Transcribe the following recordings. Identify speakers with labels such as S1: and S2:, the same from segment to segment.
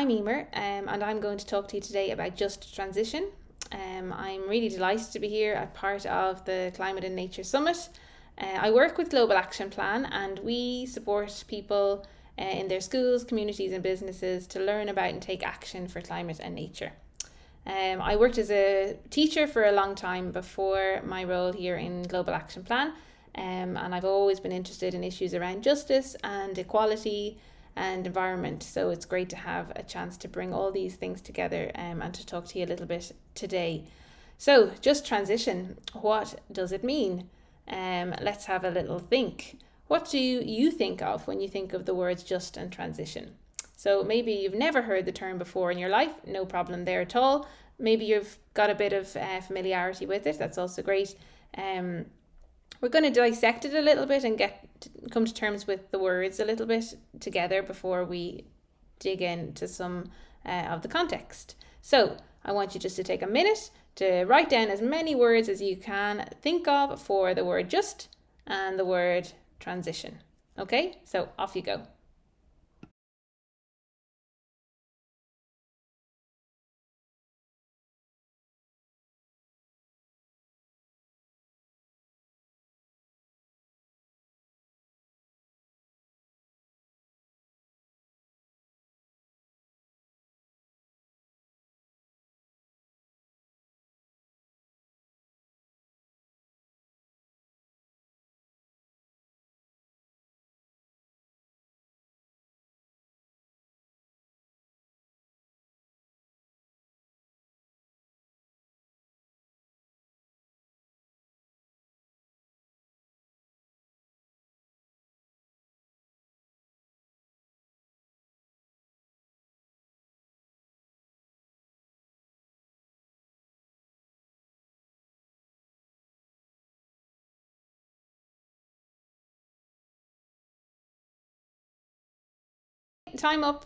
S1: I'm Emer, and I'm going to talk to you today about just transition. I'm really delighted to be here as part of the Climate and Nature Summit. I work with Global Action Plan, and we support people in their schools, communities and businesses to learn about and take action for climate and nature. I worked as a teacher for a long time before my role here in Global Action Plan, and I've always been interested in issues around justice and equality and environment. So it's great to have a chance to bring all these things together and to talk to you a little bit today. So just transition, what does it mean? Let's have a little think. What do you think of when you think of the words just and transition? So maybe you've never heard the term before in your life, no problem there at all. Maybe you've got a bit of familiarity with it, that's also great. We're going to dissect it a little bit and come to terms with the words a little bit together before we dig into some of the context. So I want you just to take a minute to write down as many words as you can think of for the word just and the word transition. Okay, so off you go. Time up.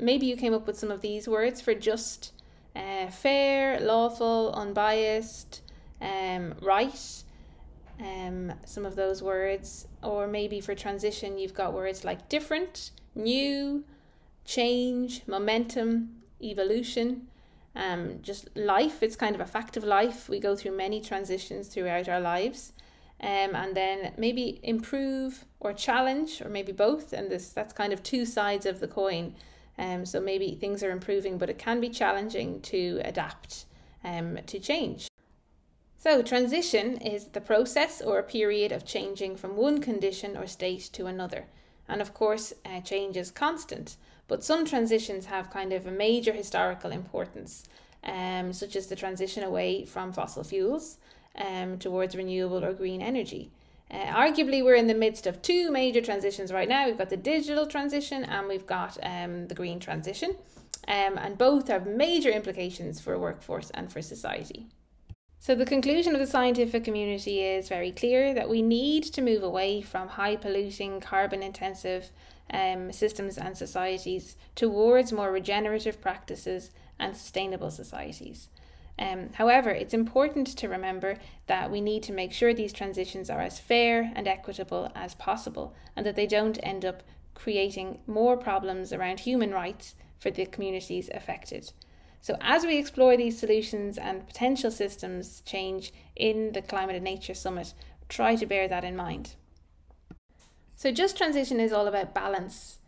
S1: Maybe you came up with some of these words for just: fair, lawful, unbiased, right, some of those words. Or maybe for transition you've got words like different, new, change, momentum, evolution, just life. It's kind of a fact of life. We go through many transitions throughout our lives. And then maybe improve or challenge, or maybe both, and that's kind of two sides of the coin. So maybe things are improving, but it can be challenging to adapt to change. So transition is the process or a period of changing from one condition or state to another. And of course, change is constant, but some transitions have kind of a major historical importance, such as the transition away from fossil fuels towards renewable or green energy. Arguably, we're in the midst of two major transitions right now. We've got the digital transition and we've got the green transition, and both have major implications for workforce and for society. So the conclusion of the scientific community is very clear, that we need to move away from high polluting, carbon intensive systems and societies towards more regenerative practices and sustainable societies. However, it's important to remember that we need to make sure these transitions are as fair and equitable as possible, and that they don't end up creating more problems around human rights for the communities affected. So as we explore these solutions and potential systems change in the Climate and Nature Summit, try to bear that in mind. So just transition is all about balance.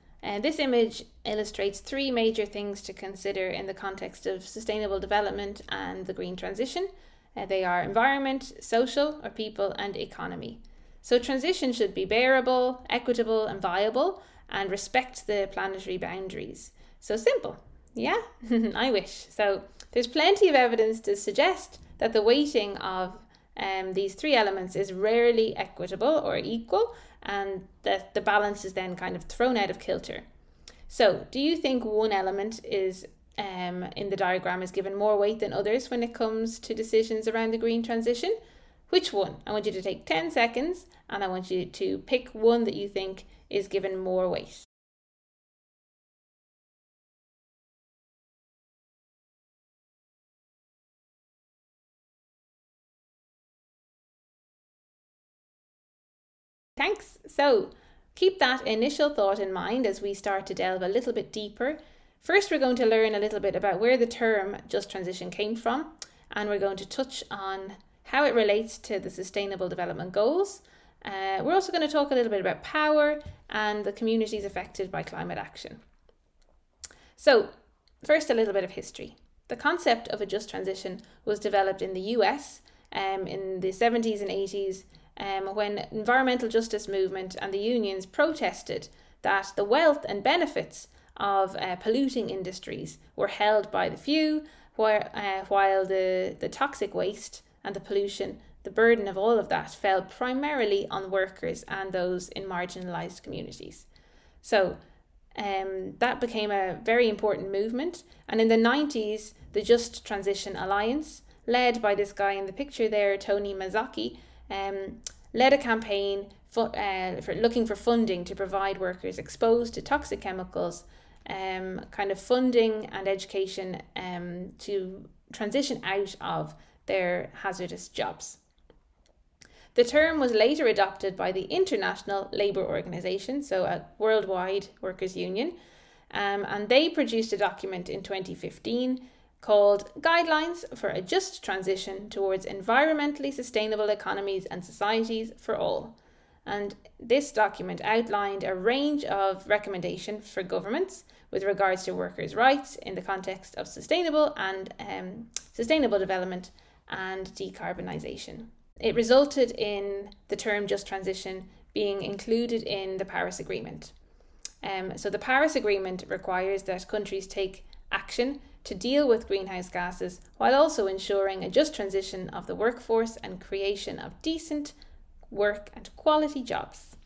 S1: This image illustrates three major things to consider in the context of sustainable development and the green transition. They are environment, social or people, and economy. So transition should be bearable, equitable and viable, and respect the planetary boundaries. So simple, yeah? I wish. So there's plenty of evidence to suggest that the weighting of these three elements is rarely equitable or equal, and that the balance is then kind of thrown out of kilter. So do you think one element is in the diagram is given more weight than others when it comes to decisions around the green transition? Which one? I want you to take 10 seconds and I want you to pick one that you think is given more weight. Thanks. So keep that initial thought in mind as we start to delve a little bit deeper. First, we're going to learn a little bit about where the term just transition came from, and we're going to touch on how it relates to the Sustainable Development Goals. We're also going to talk a little bit about power and the communities affected by climate action. So, first, a little bit of history. The concept of a just transition was developed in the US in the 70s and 80s when environmental justice movement and the unions protested that the wealth and benefits of polluting industries were held by the few, while the toxic waste and the pollution, the burden of all of that, fell primarily on workers and those in marginalised communities. So that became a very important movement. And in the 90s, the Just Transition Alliance, led by this guy in the picture there, Tony Mazzocchi, led a campaign for looking for funding to provide workers exposed to toxic chemicals kind of funding and education to transition out of their hazardous jobs. The term was later adopted by the International Labour Organization, so a worldwide workers' union, and they produced a document in 2015 called Guidelines for a Just Transition Towards Environmentally Sustainable Economies and Societies for All. And this document outlined a range of recommendations for governments with regards to workers' rights in the context of sustainable development and decarbonisation. It resulted in the term just transition being included in the Paris Agreement. So the Paris Agreement requires that countries take action to deal with greenhouse gases while also ensuring a just transition of the workforce and creation of decent work and quality jobs.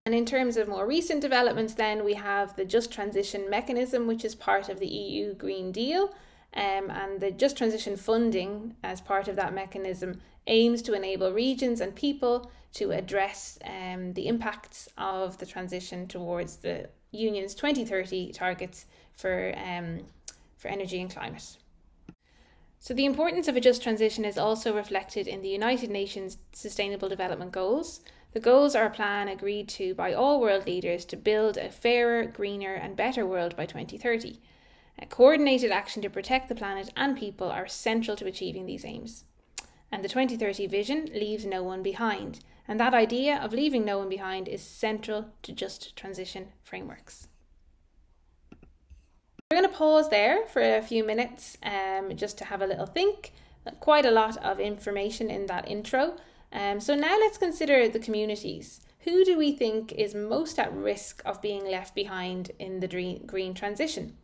S1: And in terms of more recent developments then, we have the Just Transition Mechanism, which is part of the EU Green Deal, and the Just Transition funding as part of that mechanism aims to enable regions and people to address the impacts of the transition towards the Union's 2030 targets for energy and climate. So the importance of a just transition is also reflected in the United Nations Sustainable Development Goals. The goals are a plan agreed to by all world leaders to build a fairer, greener and better world by 2030. A coordinated action to protect the planet and people are central to achieving these aims. And the 2030 vision leaves no one behind. And that idea of leaving no one behind is central to just transition frameworks. We're going to pause there for a few minutes just to have a little think. Quite a lot of information in that intro. So now let's consider the communities. Who do we think is most at risk of being left behind in the green transition?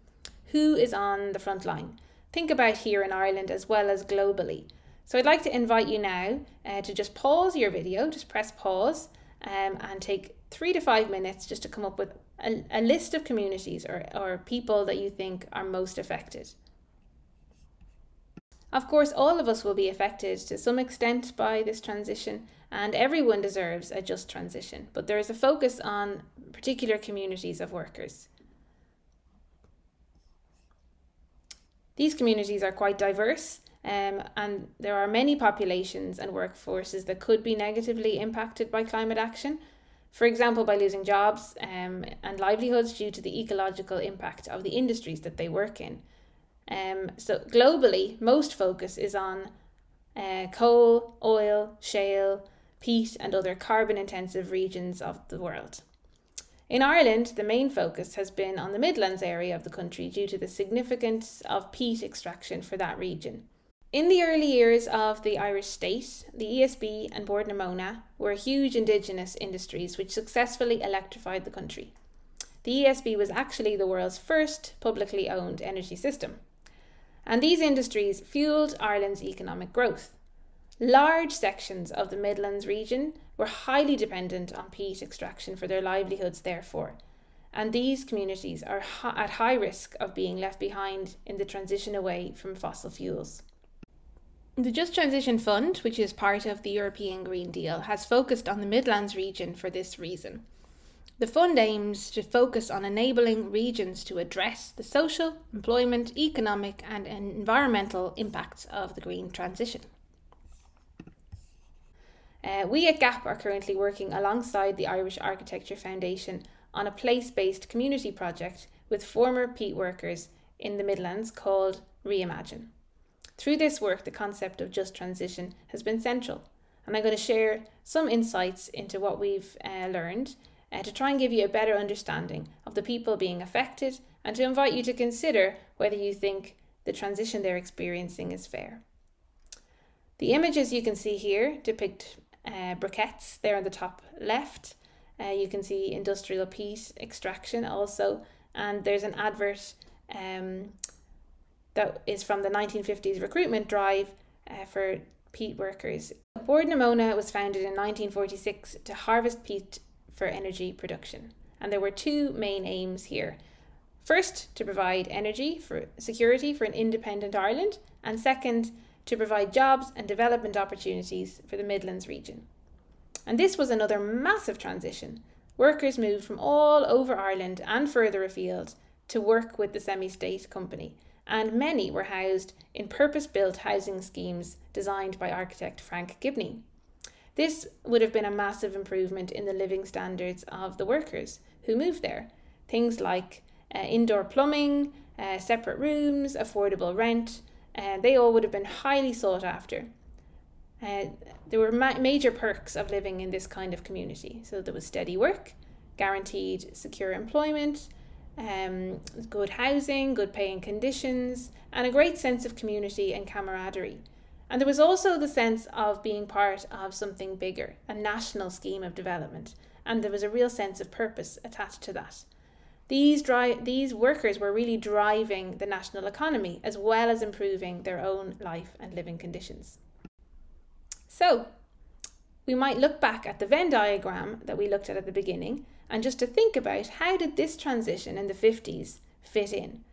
S1: Who is on the front line? Think about here in Ireland as well as globally. So I'd like to invite you now to just pause your video, just press pause and take 3 to 5 minutes just to come up with a list of communities or people that you think are most affected. Of course, all of us will be affected to some extent by this transition, and everyone deserves a just transition, but there is a focus on particular communities of workers. These communities are quite diverse, and there are many populations and workforces that could be negatively impacted by climate action. For example, by losing jobs and livelihoods due to the ecological impact of the industries that they work in. So globally, most focus is on coal, oil, shale, peat and other carbon-intensive regions of the world. In Ireland, the main focus has been on the Midlands area of the country due to the significance of peat extraction for that region. In the early years of the Irish state, the ESB and Bord na Móna were huge indigenous industries which successfully electrified the country. The ESB was actually the world's first publicly owned energy system. And these industries fueled Ireland's economic growth. Large sections of the Midlands region were highly dependent on peat extraction for their livelihoods, therefore, and these communities are at high risk of being left behind in the transition away from fossil fuels. The Just Transition Fund, which is part of the European Green Deal, has focused on the Midlands region for this reason. The fund aims to focus on enabling regions to address the social, employment, economic and environmental impacts of the green transition. We at GAP are currently working alongside the Irish Architecture Foundation on a place-based community project with former peat workers in the Midlands called Reimagine. Through this work, the concept of just transition has been central, and I'm going to share some insights into what we've learned to try and give you a better understanding of the people being affected and to invite you to consider whether you think the transition they're experiencing is fair. The images you can see here depict briquettes there on the top left. You can see industrial peat extraction also, and there's an advert that is from the 1950s recruitment drive for peat workers. Bord na Móna was founded in 1946 to harvest peat for energy production, and there were two main aims here. First, to provide energy for security for an independent Ireland, and second, to provide jobs and development opportunities for the Midlands region. And this was another massive transition. Workers moved from all over Ireland and further afield to work with the semi-state company, and many were housed in purpose-built housing schemes designed by architect Frank Gibney. This would have been a massive improvement in the living standards of the workers who moved there. Things like indoor plumbing, separate rooms, affordable rent, they all would have been highly sought after. There were major perks of living in this kind of community. So there was steady work, guaranteed secure employment, good housing, good paying conditions, and a great sense of community and camaraderie. And there was also the sense of being part of something bigger, a national scheme of development, and there was a real sense of purpose attached to that. These workers were really driving the national economy as well as improving their own life and living conditions. So, we might look back at the Venn diagram that we looked at the beginning and just to think about how did this transition in the 50s fit in.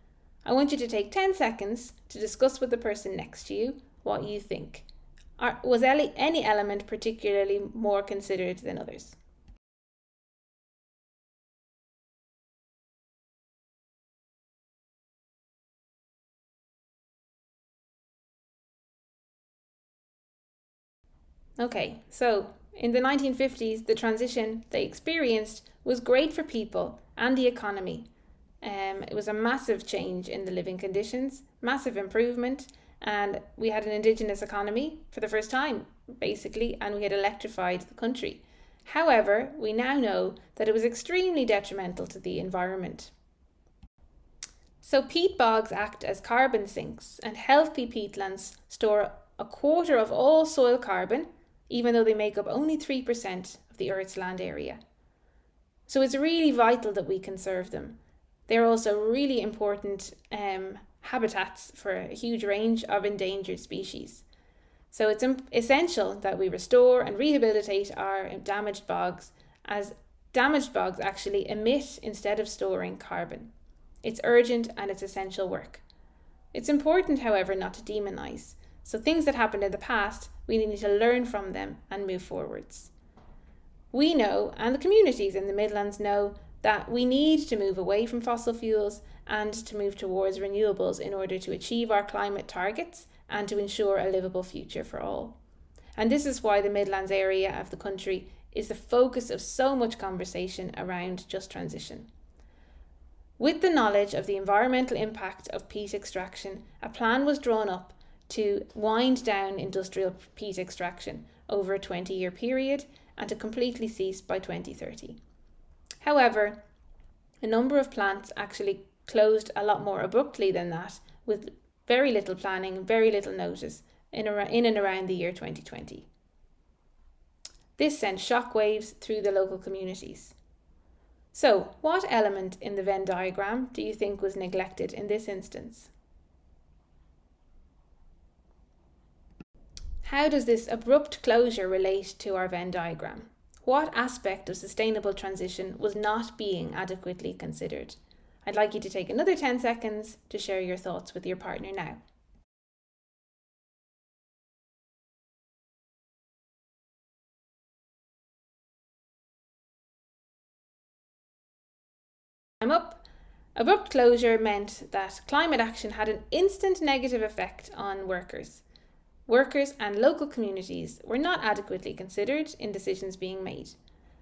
S1: I want you to take 10 seconds to discuss with the person next to you what you think. Was any element particularly more considered than others? Okay, so in the 1950s, the transition they experienced was great for people and the economy. It was a massive change in the living conditions, massive improvement, and we had an indigenous economy for the first time, basically, and we had electrified the country. However, we now know that it was extremely detrimental to the environment. So peat bogs act as carbon sinks, and healthy peatlands store a quarter of all soil carbon, even though they make up only 3% of the Earth's land area. So it's really vital that we conserve them. They're also really important habitats for a huge range of endangered species. So it's essential that we restore and rehabilitate our damaged bogs, as damaged bogs actually emit instead of storing carbon. It's urgent and it's essential work. It's important, however, not to demonise. So things that happened in the past, we need to learn from them and move forwards. We know, and the communities in the Midlands know, that we need to move away from fossil fuels and to move towards renewables in order to achieve our climate targets and to ensure a livable future for all. And this is why the Midlands area of the country is the focus of so much conversation around just transition. With the knowledge of the environmental impact of peat extraction, a plan was drawn up to wind down industrial peat extraction over a 20-year period and to completely cease by 2030. However, a number of plants actually closed a lot more abruptly than that, with very little planning, very little notice in and around the year 2020. This sent shockwaves through the local communities. So, what element in the Venn diagram do you think was neglected in this instance? How does this abrupt closure relate to our Venn diagram? What aspect of sustainable transition was not being adequately considered? I'd like you to take another 10 seconds to share your thoughts with your partner now. Time up. Abrupt closure meant that climate action had an instant negative effect on workers. Workers and local communities were not adequately considered in decisions being made.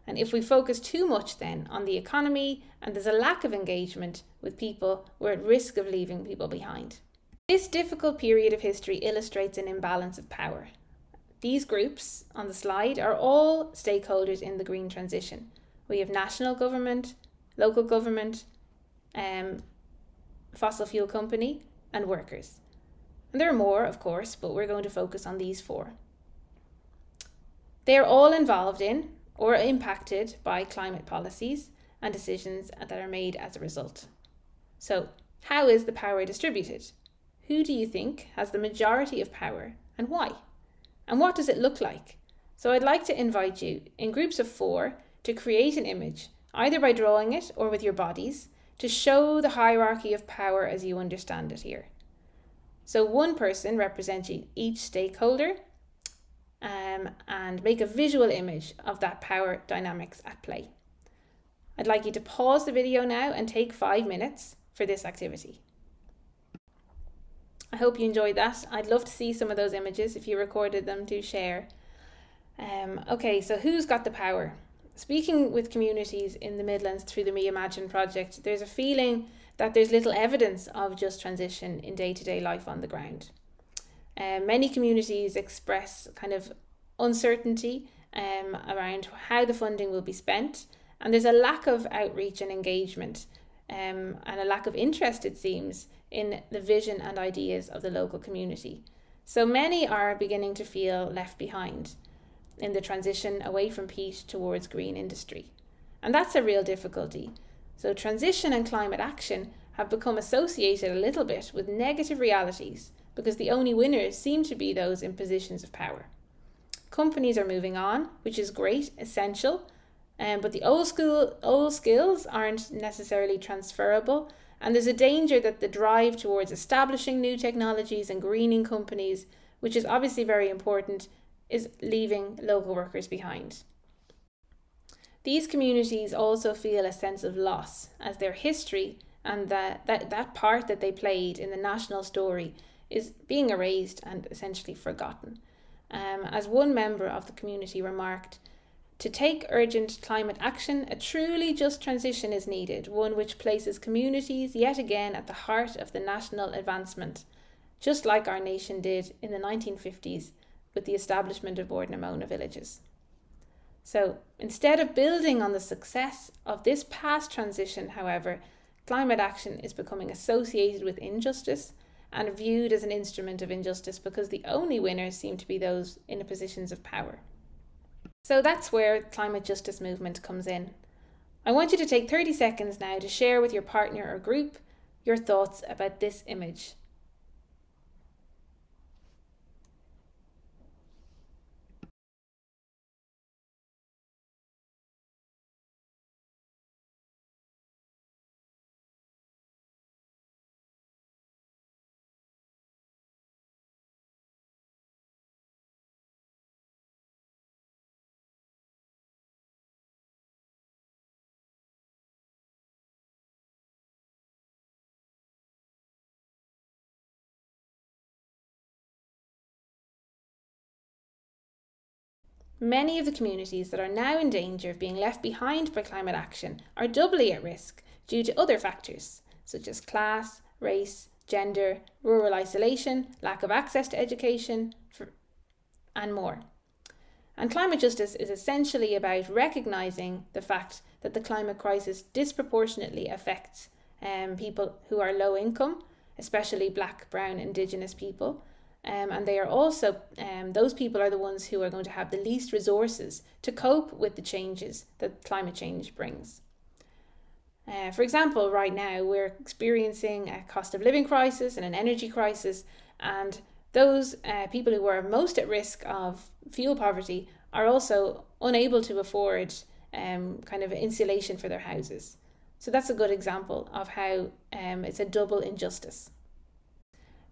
S1: And if we focus too much then on the economy and there's a lack of engagement with people, we're at risk of leaving people behind. This difficult period of history illustrates an imbalance of power. These groups on the slide are all stakeholders in the green transition. We have national government, local government, fossil fuel company, and workers. And there are more, of course, but we're going to focus on these four. They are all involved in or impacted by climate policies and decisions that are made as a result. So, how is the power distributed? Who do you think has the majority of power and why? And what does it look like? So I'd like to invite you in groups of 4 to create an image, either by drawing it or with your bodies, to show the hierarchy of power as you understand it here. So one person representing each stakeholder and make a visual image of that power dynamics at play. I'd like you to pause the video now and take 5 minutes for this activity. I hope you enjoyed that. I'd love to see some of those images. If you recorded them, do share. Okay, so who's got the power? Speaking with communities in the Midlands through the Reimagine project, there's a feeling that there's little evidence of just transition in day-to-day life on the ground. Many communities express kind of uncertainty around how the funding will be spent, and there's a lack of outreach and engagement and a lack of interest, it seems, in the vision and ideas of the local community. So many are beginning to feel left behind in the transition away from peat towards green industry. And that's a real difficulty. So transition and climate action have become associated a little bit with negative realities because the only winners seem to be those in positions of power. Companies are moving on, which is great, essential, but the old skills aren't necessarily transferable, and there's a danger that the drive towards establishing new technologies and greening companies, which is obviously very important, is leaving local workers behind. These communities also feel a sense of loss as their history and that part that they played in the national story is being erased and essentially forgotten. As one member of the community remarked, to take urgent climate action, a truly just transition is needed, one which places communities yet again at the heart of the national advancement, just like our nation did in the 1950s with the establishment of Ardnamona villages. So instead of building on the success of this past transition, however, climate action is becoming associated with injustice and viewed as an instrument of injustice because the only winners seem to be those in the positions of power. So that's where climate justice movement comes in. I want you to take 30 seconds now to share with your partner or group your thoughts about this image. Many of the communities that are now in danger of being left behind by climate action are doubly at risk due to other factors, such as class, race, gender, rural isolation, lack of access to education, and more. And climate justice is essentially about recognising the fact that the climate crisis disproportionately affects people who are low income, especially Black, Brown, Indigenous people. And they are also, those people are the ones who are going to have the least resources to cope with the changes that climate change brings. For example, right now we're experiencing a cost of living crisis and an energy crisis, and those people who are most at risk of fuel poverty are also unable to afford kind of insulation for their houses. So that's a good example of how it's a double injustice.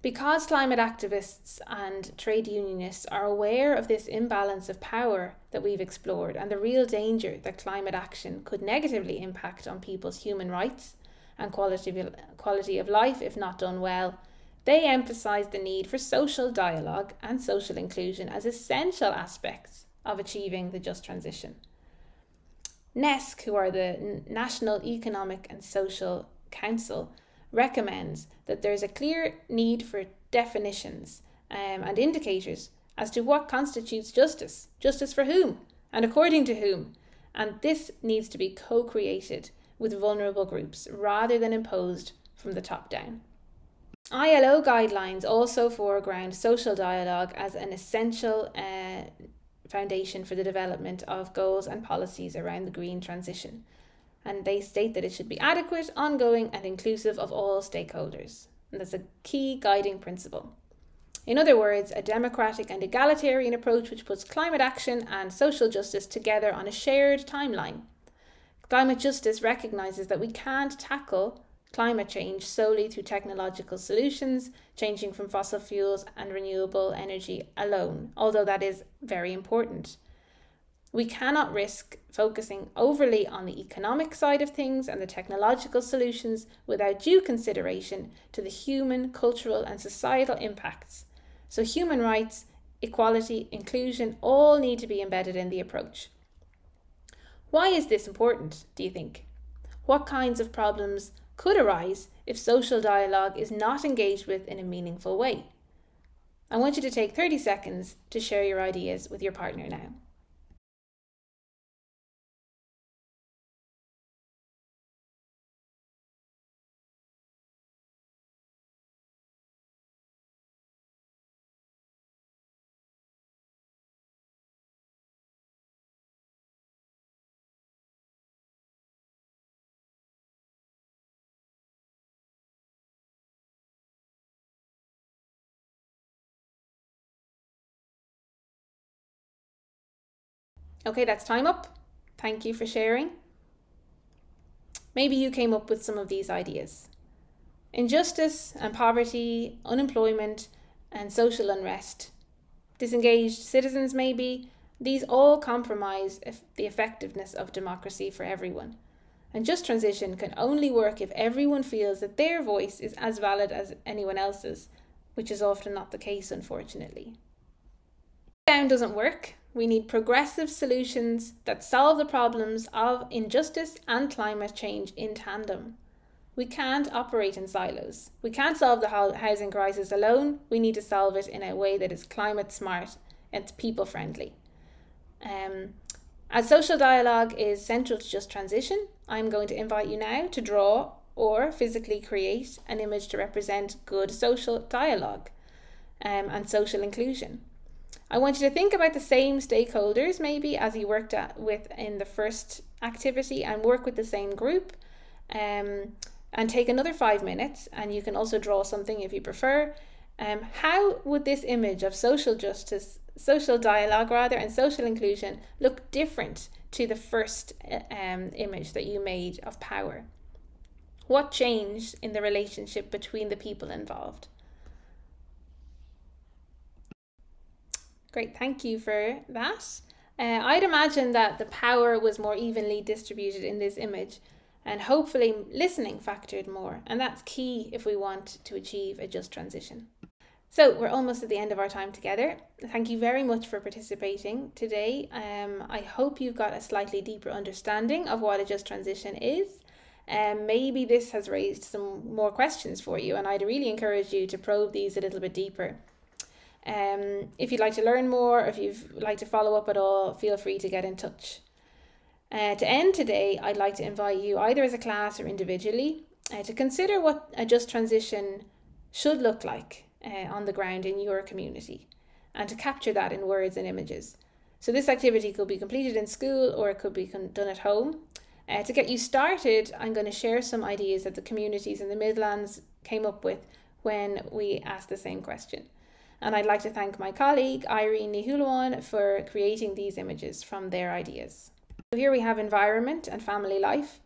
S1: Because climate activists and trade unionists are aware of this imbalance of power that we've explored and the real danger that climate action could negatively impact on people's human rights and quality of life if not done well, they emphasise the need for social dialogue and social inclusion as essential aspects of achieving the just transition. NESC, who are the National Economic and Social Council, recommends that there is a clear need for definitions and indicators as to what constitutes justice. Justice for whom and according to whom. And this needs to be co-created with vulnerable groups rather than imposed from the top down. ILO guidelines also foreground social dialogue as an essential foundation for the development of goals and policies around the green transition. And they state that it should be adequate, ongoing, and inclusive of all stakeholders. And that's a key guiding principle. In other words, a democratic and egalitarian approach which puts climate action and social justice together on a shared timeline. Climate justice recognises that we can't tackle climate change solely through technological solutions, changing from fossil fuels and renewable energy alone, although that is very important. We cannot risk focusing overly on the economic side of things and the technological solutions without due consideration to the human, cultural, and societal impacts. So human rights, equality, inclusion all need to be embedded in the approach. Why is this important, do you think? What kinds of problems could arise if social dialogue is not engaged with in a meaningful way? I want you to take 30 seconds to share your ideas with your partner now. Okay, that's time up. Thank you for sharing. Maybe you came up with some of these ideas. Injustice and poverty, unemployment and social unrest, disengaged citizens maybe, these all compromise the effectiveness of democracy for everyone. And just transition can only work if everyone feels that their voice is as valid as anyone else's, which is often not the case, unfortunately. Down doesn't work. We need progressive solutions that solve the problems of injustice and climate change in tandem. We can't operate in silos. We can't solve the housing crisis alone. We need to solve it in a way that is climate smart and people friendly. As social dialogue is central to just transition, I'm going to invite you now to draw or physically create an image to represent good social dialogue and social inclusion. I want you to think about the same stakeholders maybe as you worked with in the first activity and work with the same group and take another 5 minutes, and you can also draw something if you prefer. How would this image of social justice, social dialogue rather, and social inclusion look different to the first image that you made of power? What changed in the relationship between the people involved? Great, thank you for that. I'd imagine that the power was more evenly distributed in this image, and hopefully listening factored more, and that's key if we want to achieve a just transition. So we're almost at the end of our time together. Thank you very much for participating today. I hope you've got a slightly deeper understanding of what a just transition is. Maybe this has raised some more questions for you, and I'd really encourage you to probe these a little bit deeper. If you'd like to learn more, or if you'd like to follow up at all, feel free to get in touch. To end today, I'd like to invite you, either as a class or individually, to consider what a just transition should look like on the ground in your community, and to capture that in words and images. So this activity could be completed in school or it could be done at home. To get you started, I'm going to share some ideas that the communities in the Midlands came up with when we asked the same question. And I'd like to thank my colleague Irene Nihulawan for creating these images from their ideas. So here we have environment and family life.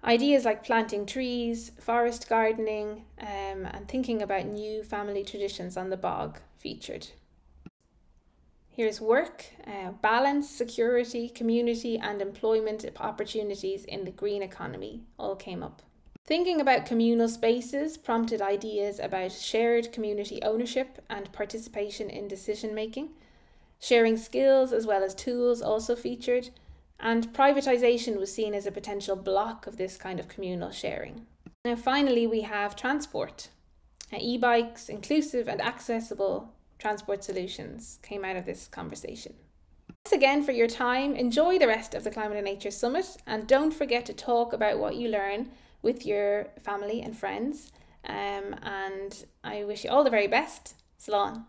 S1: Ideas like planting trees, forest gardening, and thinking about new family traditions on the bog featured. Here's work, balance, security, community and employment opportunities in the green economy all came up. Thinking about communal spaces prompted ideas about shared community ownership and participation in decision making. Sharing skills as well as tools also featured. and privatisation was seen as a potential block of this kind of communal sharing. Now finally we have transport. E-bikes, inclusive and accessible transport solutions came out of this conversation. Thanks again for your time. Enjoy the rest of the Climate and Nature Summit, and don't forget to talk about what you learn with your family and friends. And I wish you all the very best. Slán.